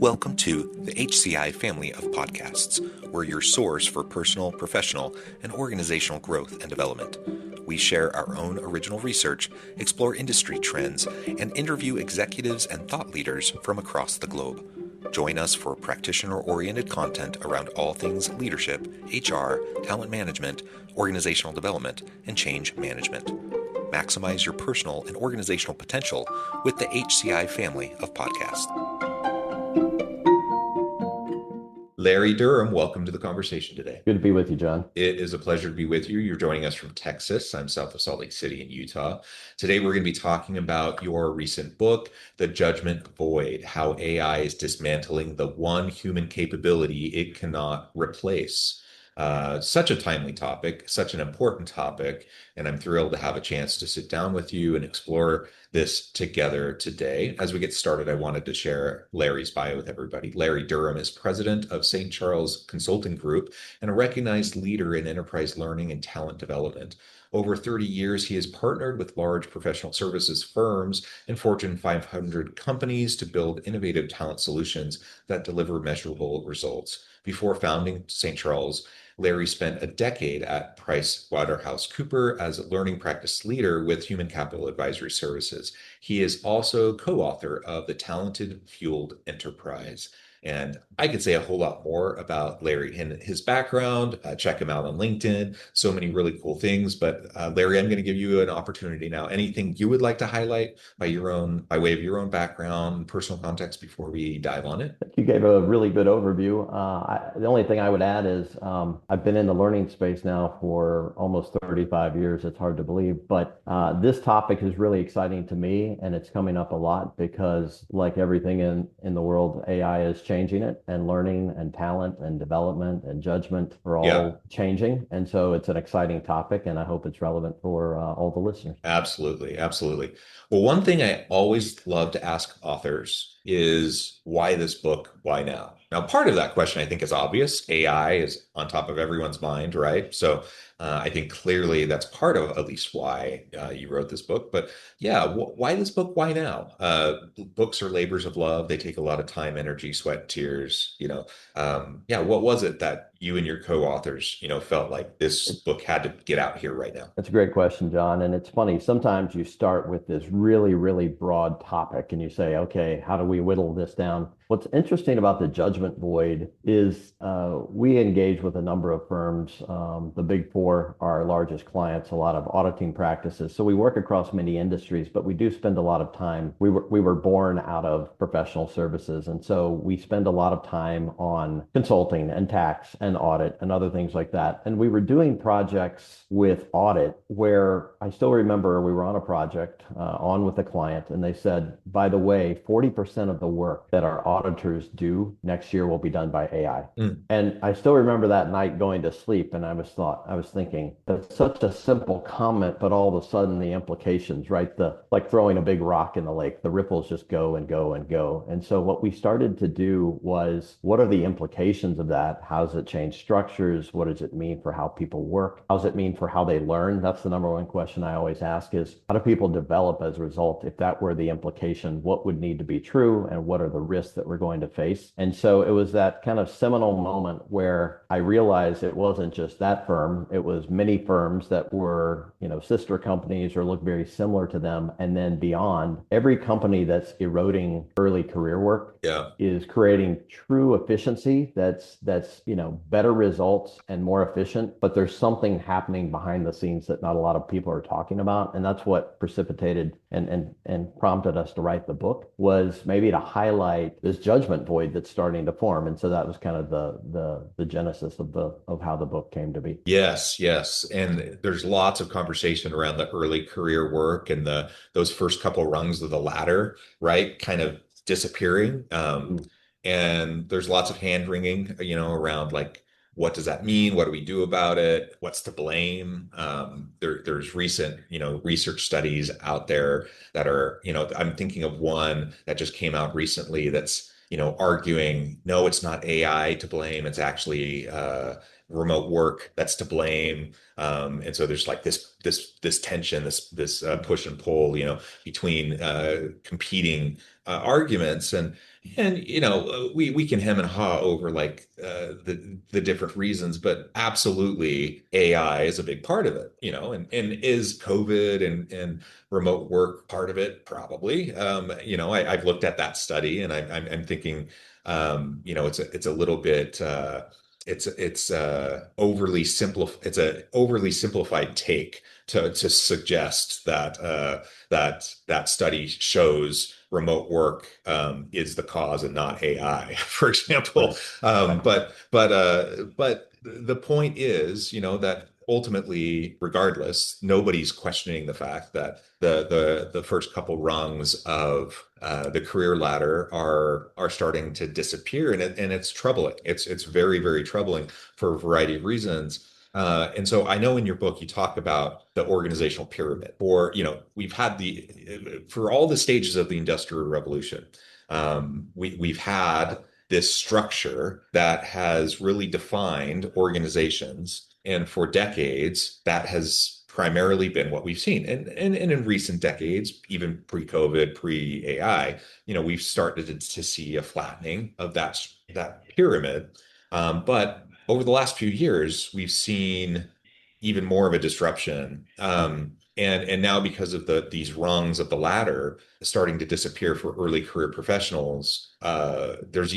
Welcome to the HCI family of podcasts. We're your source for personal, professional, and organizational growth and development. We share our own original research, explore industry trends, and interview executives and thought leaders from across the globe. Join us for practitioner-oriented content around all things leadership, HR, talent management, organizational development, and change management. Maximize your personal and organizational potential with the HCI family of podcasts. Larry Durham, welcome to the conversation today. Good to be with you, John. It is a pleasure to be with you. You're joining us from Texas. I'm south of Salt Lake City in Utah. Today, we're going to be talking about your recent book, The Judgment Void: How AI is Dismantling the One Human Capability It Cannot Replace. Such a timely topic, such an important topic, and I'm thrilled to have a chance to sit down with you and explore this together today. As we get started, I wanted to share Larry's bio with everybody. Larry Durham is president of St. Charles Consulting Group and a recognized leader in enterprise learning and talent development. Over 30 years, he has partnered with large professional services firms and Fortune 500 companies to build innovative talent solutions that deliver measurable results. Before founding St. Charles, Larry spent a decade at PricewaterhouseCoopers as a learning practice leader with Human Capital Advisory Services. He is also co-author of The Talented Fueled Enterprise. And I could say a whole lot more about Larry and his background. Check him out on LinkedIn. So many really cool things. But Larry, I'm going to give you an opportunity now. Anything you would like to highlight by way of your own background, personal context before we dive on it? You gave a really good overview. The only thing I would add is I've been in the learning space now for almost 35 years. It's hard to believe, but this topic is really exciting to me, and it's coming up a lot because, like everything in the world, AI is changing it, and learning and talent and development and judgment are all changing. And so it's an exciting topic, and I hope it's relevant for all the listeners. Absolutely. Absolutely. Well, one thing I always love to ask authors is why this book? Why now? Now, part of that question, I think, is obvious. AI is on top of everyone's mind, right? So I think clearly that's part of at least why you wrote this book. But yeah, why this book? Why now? Books are labors of love. They take a lot of time, energy, sweat, tears. What was it that you and your co-authors, felt like this book had to get out here right now? That's a great question, John. And it's funny, sometimes you start with this really, really broad topic and you say, okay, how do we whittle this down? What's interesting about the judgment void is we engage with a number of firms. The big four are our largest clients, a lot of auditing practices. So we work across many industries, but we do spend a lot of time. We were born out of professional services. And so we spend a lot of time on consulting and tax and audit and other things like that. And we were doing projects with audit where I still remember we were on a project on with a client, and they said, by the way, 40% of the work that our auditors do next year will be done by AI. And I still remember that night going to sleep, and I was thinking, that's such a simple comment, but all of a sudden the implications, right? Like throwing a big rock in the lake, the ripples just go and go and go. And so what we started to do was, what are the implications of that? How does it change structures? What does it mean for how people work? How does it mean for how they learn? That's the number one question I always ask is, how do people develop as a result? If that were the implication, what would need to be true, and what are the risks that we're going to face? And so it was that kind of seminal moment where I realized it wasn't just that firm, it was many firms that were, sister companies or look very similar to them. And then beyond, every company that's eroding early career work is creating true efficiency that's better results and more efficient, but there's something happening behind the scenes that not a lot of people are talking about. And that's what precipitated and prompted us to write the book, was maybe to highlight this judgment void that's starting to form. And so that was kind of the genesis of how the book came to be. Yes. And there's lots of conversation around the early career work and those first couple rungs of the ladder, right? Kind of disappearing. And there's lots of hand wringing, around like, what does that mean? What do we do about it? What's to blame? There's recent, research studies out there that are, I'm thinking of one that just came out recently that's, arguing, no, it's not AI to blame. It's actually remote work that's to blame. And so there's like this tension, this push and pull, between competing arguments. And we can hem and haw over like the different reasons, but absolutely AI is a big part of it, and is COVID and remote work part of it? Probably. I've looked at that study and I'm thinking, it's a little bit it's a overly simplified take to suggest that that study shows remote work is the cause and not AI, for example. Right. Right. But the point is, that ultimately, regardless, nobody's questioning the fact that the first couple rungs of the career ladder are starting to disappear, and it's troubling. It's very, very troubling for a variety of reasons. And so I know in your book you talk about the organizational pyramid, or we've had for all the stages of the Industrial Revolution, we've had this structure that has really defined organizations, and for decades that has primarily been what we've seen. And in recent decades, even pre-COVID, pre-AI, we've started to see a flattening of that pyramid. But over the last few years, we've seen even more of a disruption. And now because of these rungs of the ladder starting to disappear for early career professionals, there's,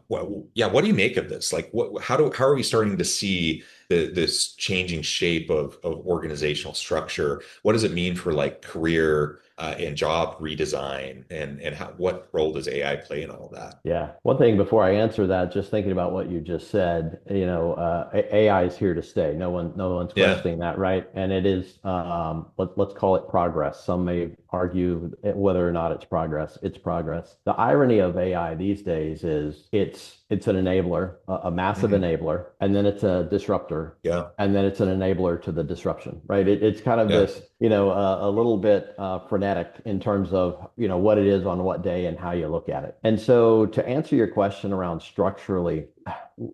what do you make of this? Like, how are we starting to see this changing shape of organizational structure? What does it mean for like career and job redesign, and what role does AI play in all of that? Yeah. One thing before I answer that, just thinking about what you just said, AI is here to stay. No one's Yeah. questioning that, right? And it is, let's call it progress. Some may argue whether or not it's progress. It's progress. The irony of AI these days is it's an enabler, a massive Hmm. enabler, and then it's a disruptor, Yeah. and then it's an enabler to the disruption, right? It's kind of Yeah. this, a little bit frenetic in terms of, what it is on what day and how you look at it. And so to answer your question around structurally,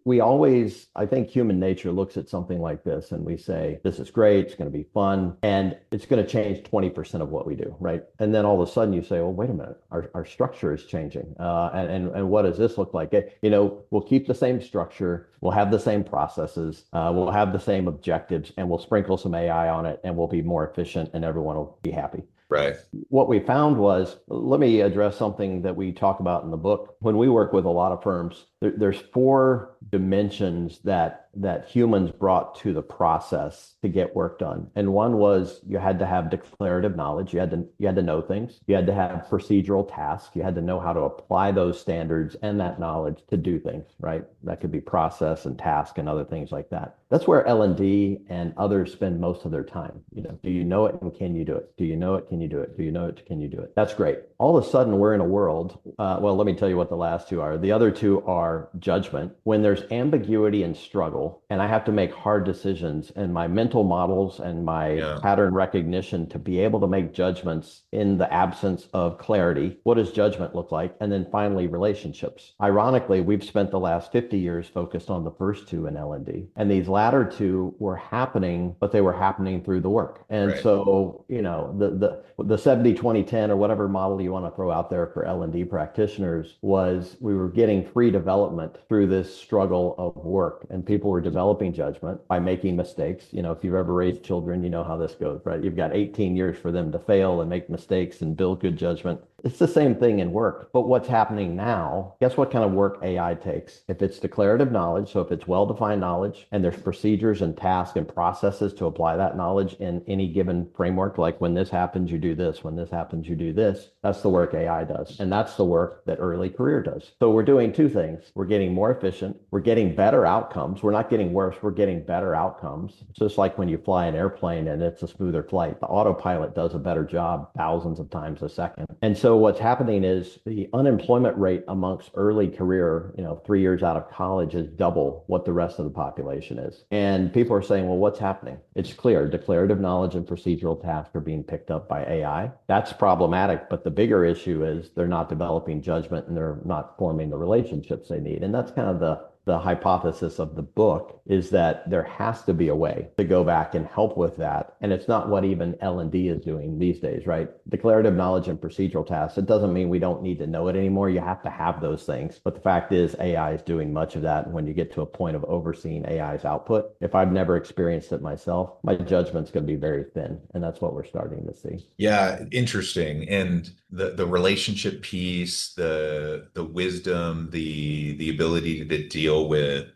we always, I think human nature looks at something like this and we say, this is great, it's going to be fun, and it's going to change 20% of what we do, right? And then all of a sudden you say, well, wait a minute, our structure is changing. And what does this look like? We'll keep the same structure, we'll have the same processes, we'll have the same objectives, and we'll sprinkle some AI on it, and we'll be more efficient, and everyone will be happy. Right. What we found was, let me address something that we talk about in the book. When we work with a lot of firms, there's four dimensions that humans brought to the process to get work done. And one was you had to have declarative knowledge. You had to know things. You had to have procedural tasks. You had to know how to apply those standards and that knowledge to do things, right? That could be process and task and other things like that. That's where L&D and others spend most of their time. Do you know it and can you do it? Do you know it? Can you do it? Do you know it? Can you do it? That's great. All of a sudden, we're in a world. Well, let me tell you what the last two are. The other two are judgment. When there's ambiguity and struggle, and I have to make hard decisions, and my mental models and my Yeah. pattern recognition to be able to make judgments in the absence of clarity. What does judgment look like? And then finally, relationships. Ironically, we've spent the last 50 years focused on the first two in L&D, and these latter two were happening, but they were happening through the work. And Right. so, the 70-20-10 or whatever model you want to throw out there for L&D practitioners was we were getting free development through this struggle of work, and people were developing judgment by making mistakes. If you've ever raised children, you know how this goes, right? You've got 18 years for them to fail and make mistakes and build good judgment. It's the same thing in work. But what's happening now, guess what kind of work AI takes? If it's declarative knowledge, so if it's well-defined knowledge and there's procedures and tasks and processes to apply that knowledge in any given framework, like when this happens, you do this, when this happens, you do this, that's the work AI does. And that's the work that early career does. So we're doing two things. We're getting more efficient. We're getting better outcomes. We're not getting worse. We're getting better outcomes. It's just like when you fly an airplane and it's a smoother flight. The autopilot does a better job thousands of times a second. And so what's happening is the unemployment rate amongst early career, 3 years out of college is double what the rest of the population is. And people are saying, well, what's happening? It's clear. Declarative knowledge and procedural tasks are being picked up by AI. That's problematic. But the bigger issue is they're not developing judgment and they're not forming the relationships they need. And that's kind of the hypothesis of the book is that there has to be a way to go back and help with that. And it's not what even L&D is doing these days, right? Declarative knowledge and procedural tasks. It doesn't mean we don't need to know it anymore. You have to have those things. But the fact is AI is doing much of that. And when you get to a point of overseeing AI's output, if I've never experienced it myself, my judgment's going to be very thin. And that's what we're starting to see. Yeah, interesting. And the relationship piece, the wisdom, the ability to deal with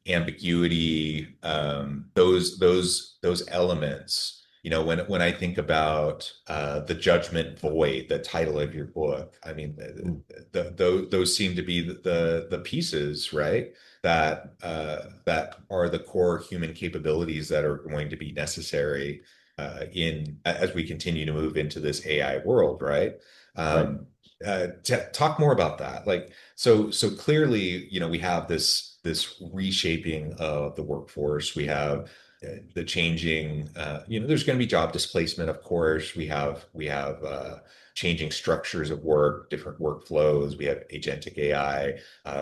ambiguity, those elements. When I think about the judgment void, the title of your book, I mean, Mm. those seem to be the pieces, right? That are the core human capabilities that are going to be necessary in as we continue to move into this AI world, right? Right. Talk more about that. Like, so clearly, we have this reshaping of the workforce. We have the changing. There's going to be job displacement, of course. We have changing structures of work, different workflows. We have agentic AI.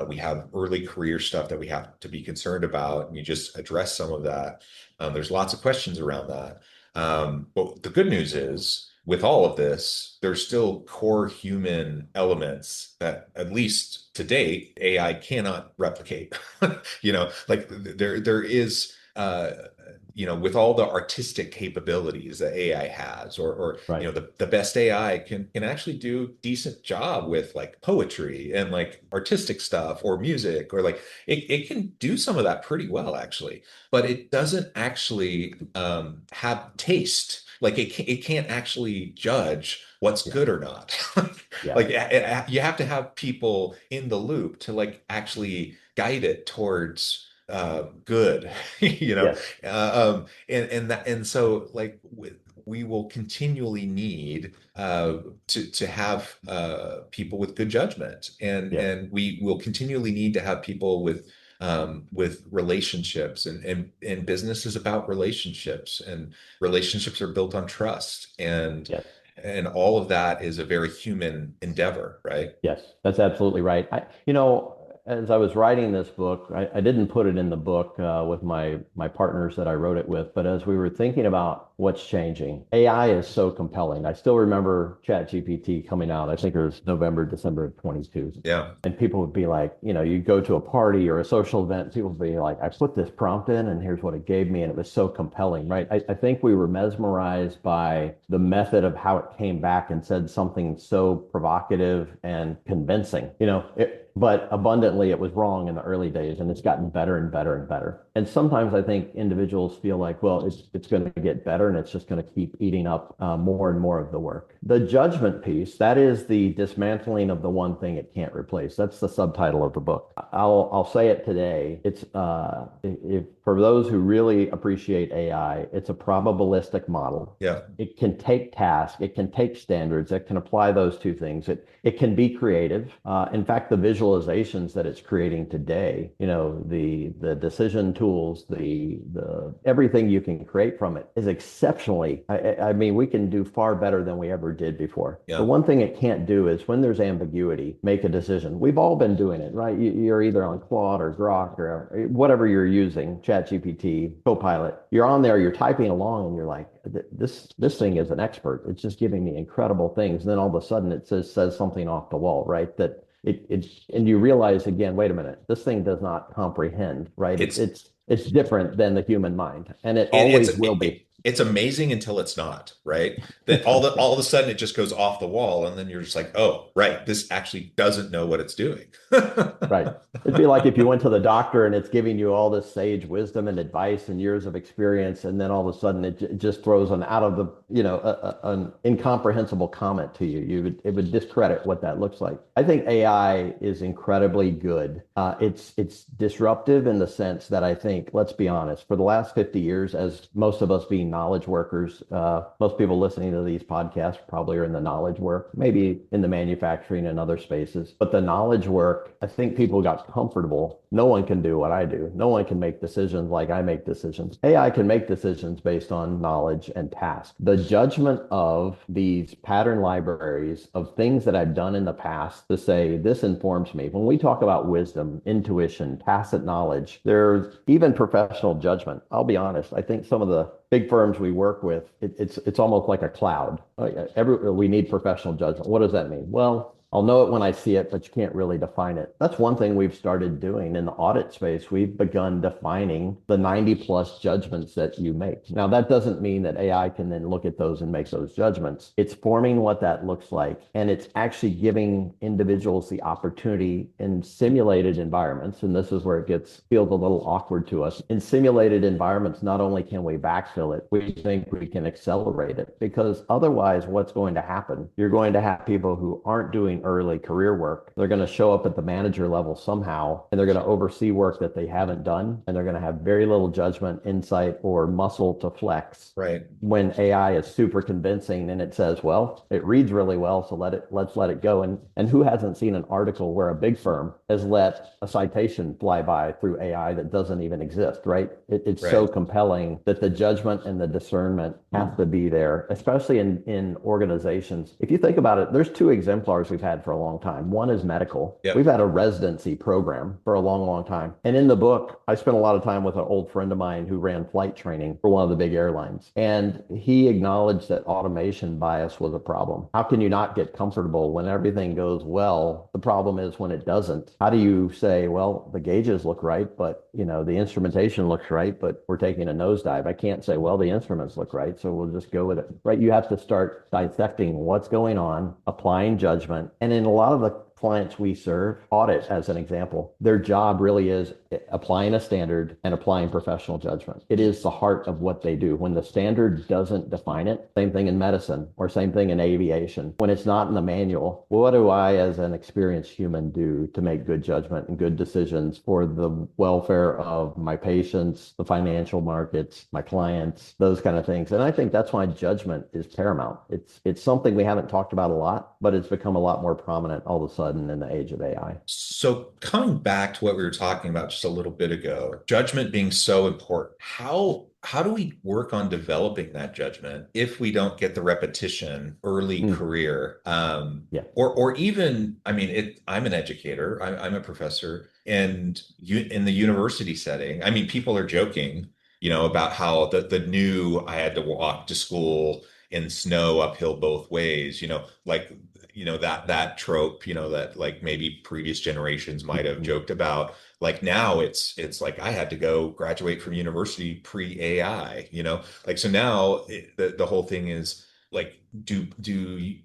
We have early career stuff that we have to be concerned about, and you just address some of that. There's lots of questions around that. But the good news is, with all of this, there's still core human elements that, at least to date, AI cannot replicate. Like there is, with all the artistic capabilities that AI has, or Right. the best AI can actually do a decent job with like poetry and like artistic stuff or music, or like it can do some of that pretty well, actually, but it doesn't actually have taste. Like it can't actually judge what's Yeah. good or not. Yeah. Like you have to have people in the loop to like actually guide it towards good, Yes. and so like we will continually need to have people with good judgment, and Yes. we will continually need to have people with relationships, and business is about relationships, and relationships are built on trust, Yes. and all of that is a very human endeavor, right? Yes, that's absolutely right. As I was writing this book, I didn't put it in the book with my partners that I wrote it with, but as we were thinking about what's changing, AI is so compelling. I still remember ChatGPT coming out. I think it was November, December of 22. Yeah. And people would be like, you go to a party or a social event, people would be like, I put this prompt in and here's what it gave me. And it was so compelling, right? I think we were mesmerized by the method of how it came back and said something so provocative and convincing. But abundantly, it was wrong in the early days, and it's gotten better and better and better. And sometimes I think individuals feel like, well, it's going to get better, and it's just going to keep eating up more and more of the work. The judgment piece, that is the dismantling of the one thing it can't replace. That's the subtitle of the book. I'll say it today. It's if for those who really appreciate AI, it's a probabilistic model. Yeah. It can take tasks, it can take standards, it can apply those two things. It can be creative. In fact, the visualizations that it's creating today, the decision tools, the everything you can create from it is exceptionally. I mean, we can do far better than we ever did before. The Yeah. one thing it can't do is when there's ambiguity, make a decision. We've all been doing it, right? You're either on Claude or Grok or whatever you're using, ChatGPT, Copilot. You're on there, you're typing along, and you're like, this thing is an expert. It's just giving me incredible things. And then all of a sudden it says something off the wall, right? That and you realize again, wait a minute, this thing does not comprehend, right? It's It's it's it's different than the human mind, and it it, it's always will it, be. it's amazing until it's not, right? That all of a sudden it just goes off the wall, and then you're just like, oh, right, this actually doesn't know what it's doing. Right. It'd be like if you went to the doctor and it's giving you all this sage wisdom and advice and years of experience, and then all of a sudden it just throws an out of the, an incomprehensible comment to you. It would discredit what that looks like. I think AI is incredibly good. It's disruptive in the sense that I think, let's be honest, for the last 50 years, as most of us being knowledge workers. Most people listening to these podcasts probably are in the knowledge work, maybe in the manufacturing and other spaces. But the knowledge work, I think people got comfortable. No one can do what I do. No one can make decisions like I make decisions. AI can make decisions based on knowledge and task. The judgment of these pattern libraries of things that I've done in the past to say, this informs me. When we talk about wisdom, intuition, tacit knowledge, there's even professional judgment. I'll be honest. I think some of the big firms we work with, it's almost like a cloud. We need professional judgment. What does that mean? Well, I'll know it when I see it, but you can't really define it. That's one thing we've started doing in the audit space. We've begun defining the 90 plus judgments that you make. Now, that doesn't mean that AI can then look at those and make those judgments. It's forming what that looks like, and it's actually giving individuals the opportunity in simulated environments. And this is where it feels a little awkward to us. In simulated environments, not only can we backfill it, we think we can accelerate it, because otherwise, what's going to happen? You're going to have people who aren't doing early career work. They're going to show up at the manager level somehow, and they're going to oversee work that they haven't done, and they're going to have very little judgment, insight, or muscle to flex. Right. When AI is super convincing and it says, well, it reads really well, so let's let it go. And who hasn't seen an article where a big firm has let a citation fly by through AI that doesn't even exist, right? It's Right. so compelling that the judgment and the discernment have to be there, especially in organizations. If you think about it, there's two exemplars we've had for a long time. One is medical. Yep. We've had a residency program for a long, long time. And in the book, I spent a lot of time with an old friend of mine who ran flight training for one of the big airlines. And he acknowledged that automation bias was a problem. How can you not get comfortable when everything goes well? The problem is when it doesn't. How do you say, well, the gauges look right, but the instrumentation looks right, but we're taking a nosedive? I can't say, well, the instruments look right, so we'll just go with it, right? You have to start dissecting what's going on, applying judgment. And in a lot of the clients we serve, audit as an example, their job really is applying a standard and applying professional judgment. It is the heart of what they do. When the standard doesn't define it, same thing in medicine or same thing in aviation. When it's not in the manual, what do I as an experienced human do to make good judgment and good decisions for the welfare of my patients, the financial markets, my clients, those kind of things? And I think that's why judgment is paramount. It's something we haven't talked about a lot, but it's become a lot more prominent all of a sudden in the age of AI. So coming back to what we were talking about just a little bit ago, judgment being so important, how do we work on developing that judgment if we don't get the repetition early career? Yeah. Or even, I mean, I'm an educator, I'm a professor, and in the university setting, I mean, people are joking, about how the new I had to walk to school in snow uphill both ways, like that trope, that like maybe previous generations might have joked about. Like now it's like I had to go graduate from university pre-AI, like so now the whole thing is like do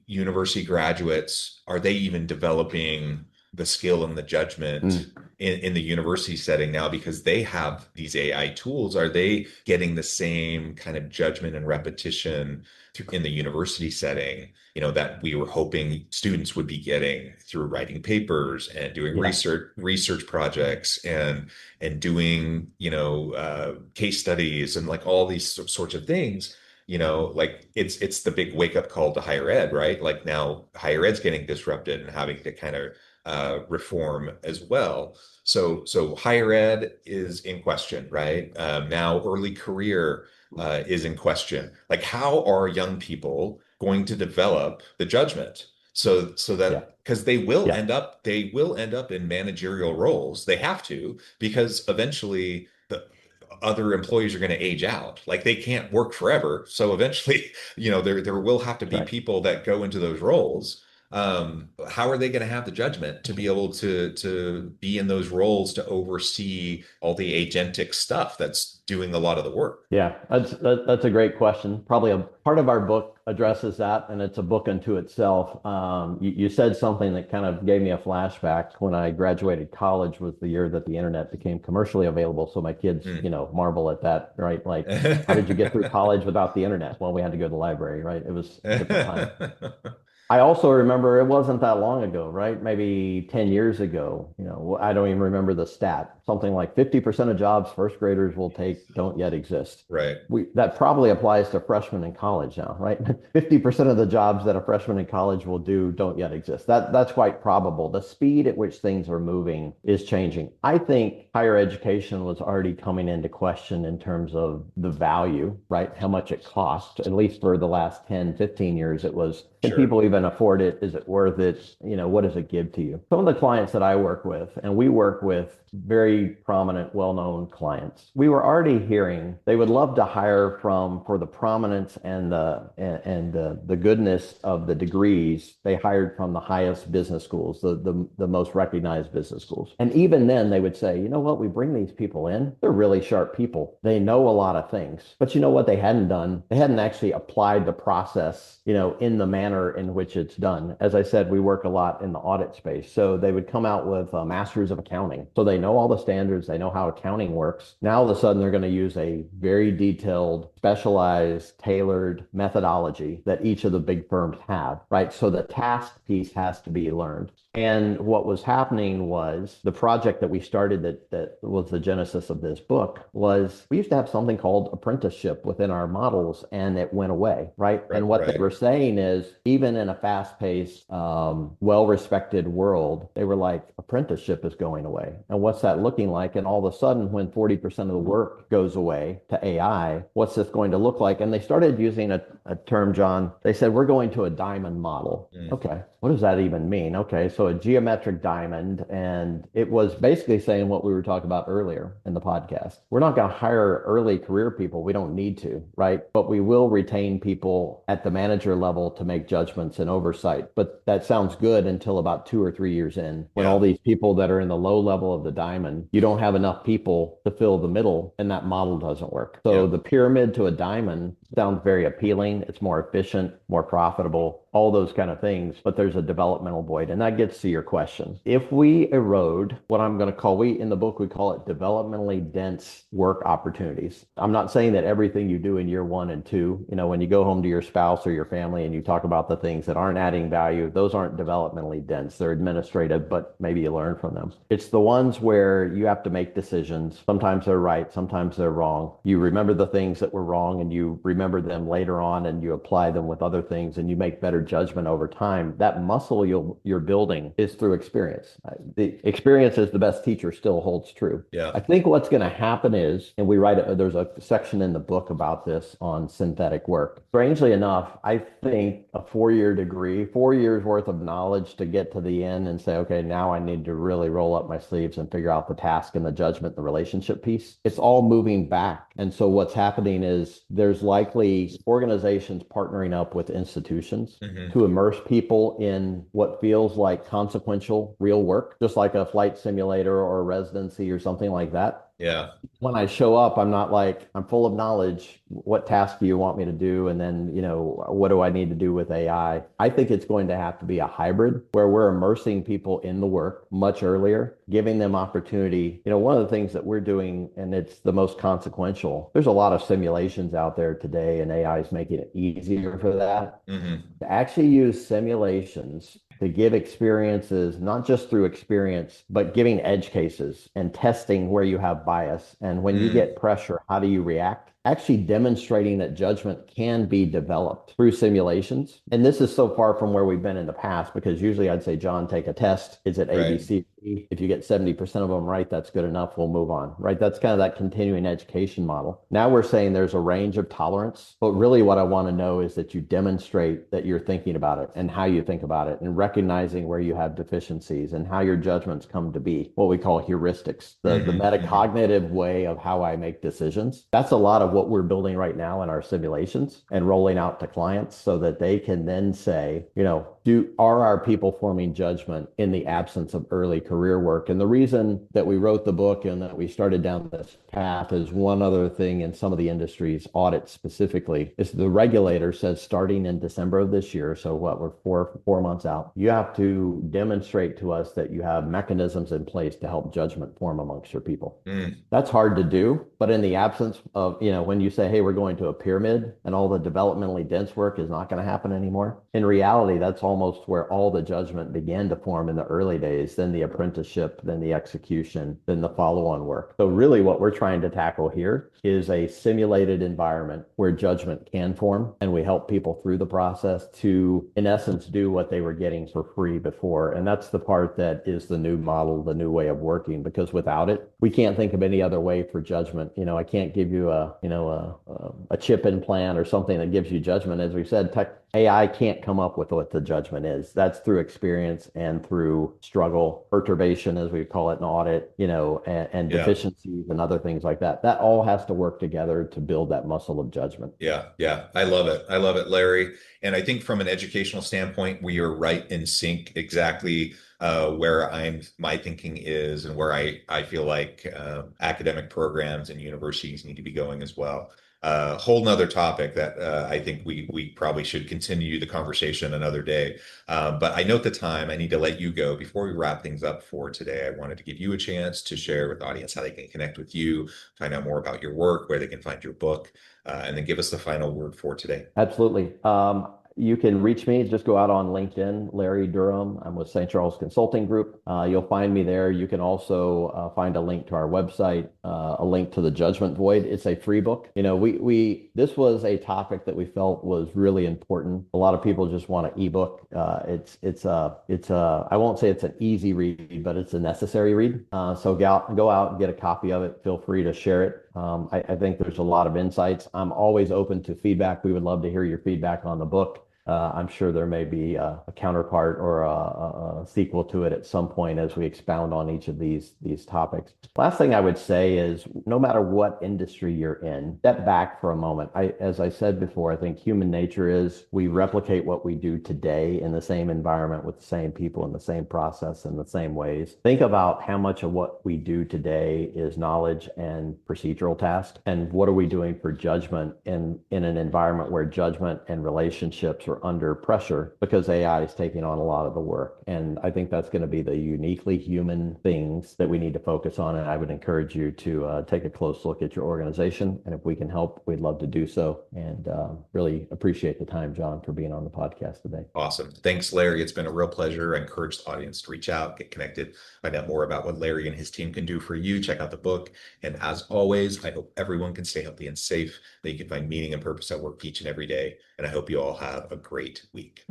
university graduates, are they even developing the skill and the judgment in the university setting now because they have these AI tools? Are they getting the same kind of judgment and repetition in the university setting, that we were hoping students would be getting through writing papers and doing Yeah. research projects and doing, case studies and like all these sorts of things? Like it's the big wake up call to higher ed, right? Like now higher ed's getting disrupted and having to kind of reform as well. So higher ed is in question, right? Now early career is in question. Like, how are young people going to develop the judgment so Yeah. that because they will Yeah. end up in managerial roles. They have to, because eventually the other employees are going to age out. Like they can't work forever. So eventually, there will have to be Right. people that go into those roles. How are they going to have the judgment to be able to be in those roles to oversee all the agentic stuff that's doing a lot of the work? Yeah, that's a great question. Probably a part of our book addresses that, and it's a book unto itself. You said something that kind of gave me a flashback. When I graduated college was the year that the internet became commercially available. So my kids, marvel at that, right? Like, how did you get through college without the internet? Well, we had to go to the library, right? It was a different time. I also remember it wasn't that long ago, right? Maybe 10 years ago. I don't even remember the stat. something like 50% of jobs first graders will take don't yet exist. Right. That probably applies to freshmen in college now, right? 50% of the jobs that a freshman in college will do don't yet exist. That's quite probable. The speed at which things are moving is changing. I think higher education was already coming into question in terms of the value, right? How much it costs, at least for the last 10, 15 years, it was, can Sure. people even afford it? Is it worth it? What does it give to you? Some of the clients that I work with, and we work with very prominent, well-known clients. We were already hearing they would love to hire for the prominence and the goodness of the degrees. They hired from the highest business schools, the most recognized business schools. And even then, they would say, you know what, we bring these people in. They're really sharp people. They know a lot of things. But you know what they hadn't done? They hadn't actually applied the process, in the manner in which it's done. As I said, we work a lot in the audit space. So they would come out with a master's of accounting. So they know all the standards, they know how accounting works. Now all of a sudden they're going to use a very detailed, specialized, tailored methodology that each of the big firms have, right? So the task piece has to be learned. And what was happening was the project that we started that was the genesis of this book was we used to have something called apprenticeship within our models and it went away, right? Right. And what they Right. were saying is even in a fast-paced, well-respected world, they were like, apprenticeship is going away. And what's that looking like? And all of a sudden, when 40% of the work goes away to AI, what's this going to look like? And they started using a term, John. They said, we're going to a diamond model. Mm. Okay. What does that even mean? Okay. So a geometric diamond. And it was basically saying what we were talking about earlier in the podcast. We're not going to hire early career people. We don't need to, right? But we will retain people at the manager level to make judgments and oversight. But that sounds good until about 2 or 3 years in, when all Yeah. these people that are in the low level of the diamond, you don't have enough people to fill the middle, and that model doesn't work. So Yeah. the pyramid to a diamond sounds very appealing. It's more efficient, more profitable, all those kind of things, but there's a developmental void. And that gets to your question. If we erode what I'm going to call, in the book, we call it developmentally dense work opportunities. I'm not saying that everything you do in year 1 and 2, when you go home to your spouse or your family and you talk about the things that aren't adding value, those aren't developmentally dense. They're administrative, but maybe you learn from them. It's the ones where you have to make decisions. Sometimes they're right, sometimes they're wrong. You remember the things that were wrong and you remember them later on and you apply them with other things and you make better judgment over time. That muscle you're building is through experience. The experience is the best teacher still holds true. Yeah. I think what's going to happen is, and there's a section in the book about this on synthetic work. Strangely enough, I think a 4-year degree, 4 years worth of knowledge to get to the end and say, okay, now I need to really roll up my sleeves and figure out the task and the judgment, the relationship piece. It's all moving back. And so what's happening is there's likely organizations partnering up with institutions Hmm. to immerse people in what feels like consequential real work, just like a flight simulator or a residency or something like that. Yeah. When I show up, I'm not like, I'm full of knowledge. What task do you want me to do? And then, what do I need to do with AI? I think it's going to have to be a hybrid where we're immersing people in the work much earlier, giving them opportunity. One of the things that we're doing, and it's the most consequential, there's a lot of simulations out there today, and AI is making it easier for that. Hmm. To actually use simulations to give experiences, not just through experience, but giving edge cases and testing where you have bias. And when you Mm. get pressure, how do you react? Actually demonstrating that judgment can be developed through simulations. And this is so far from where we've been in the past, because usually I'd say, John, take a test. Is it A, B, Right. C, D? If you get 70% of them right, that's good enough. We'll move on, right? That's kind of that continuing education model. Now we're saying there's a range of tolerance, but really what I want to know is that you demonstrate that you're thinking about it and how you think about it and recognizing where you have deficiencies and how your judgments come to be, what we call heuristics, the Hmm. Hmm. metacognitive way of how I make decisions. That's a lot of what we're building right now in our simulations and rolling out to clients so that they can then say, are our people forming judgment in the absence of early career work? And the reason that we wrote the book and that we started down this path is one other thing in some of the industries, audits specifically, is the regulator says starting in December of this year, so what, we're four months out, you have to demonstrate to us that you have mechanisms in place to help judgment form amongst your people. Mm. That's hard to do, but in the absence of, when you say, hey, we're going to a pyramid and all the developmentally dense work is not going to happen anymore. In reality, that's almost where all the judgment began to form in the early days, then the apprenticeship, then the execution, then the follow-on work. So really what we're trying to tackle here is a simulated environment where judgment can form, and we help people through the process to, in essence, do what they were getting for free before. And that's the part that is the new model, the new way of working, because without it, we can't think of any other way for judgment. I can't give you a chip implant or something that gives you judgment. As we said, AI can't come up with what the judgment is. That's through experience and through struggle, perturbation, as we call it in audit, and Yeah. deficiencies and other things like that. That all has to work together to build that muscle of judgment. Yeah, yeah. I love it. I love it, Larry. And I think from an educational standpoint, we are right in sync exactly where my thinking is and where I feel like academic programs and universities need to be going as well. Whole nother topic that I think we probably should continue the conversation another day. But I note the time. I need to let you go. Before we wrap things up for today, I wanted to give you a chance to share with the audience how they can connect with you, find out more about your work, where they can find your book, and then give us the final word for today. Absolutely. You can reach me. Just go out on LinkedIn, Larry Durham. I'm with St. Charles Consulting Group. You'll find me there. You can also find a link to our website, a link to The Judgment Void. It's a free book. This was a topic that we felt was really important. A lot of people just want an ebook. I won't say it's an easy read, but it's a necessary read. So go out and get a copy of it. Feel free to share it. I think there's a lot of insights. I'm always open to feedback. We would love to hear your feedback on the book. I'm sure there may be a counterpart or a sequel to it at some point as we expound on each of these topics. Last thing I would say is no matter what industry you're in, step back for a moment. As I said before, I think human nature is we replicate what we do today in the same environment with the same people in the same process in the same ways. Think about how much of what we do today is knowledge and procedural tasks, and what are we doing for judgment in an environment where judgment and relationships are under pressure because AI is taking on a lot of the work. And I think that's going to be the uniquely human things that we need to focus on. And I would encourage you to take a close look at your organization. And if we can help, we'd love to do so. And really appreciate the time, John, for being on the podcast today. Awesome. Thanks, Larry. It's been a real pleasure. I encourage the audience to reach out, get connected, find out more about what Larry and his team can do for you. Check out the book. And as always, I hope everyone can stay healthy and safe, that you can find meaning and purpose at work each and every day. And I hope you all have a great week.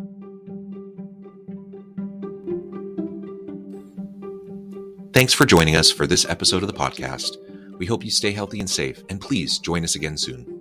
Thanks for joining us for this episode of the podcast. We hope you stay healthy and safe, and please join us again soon.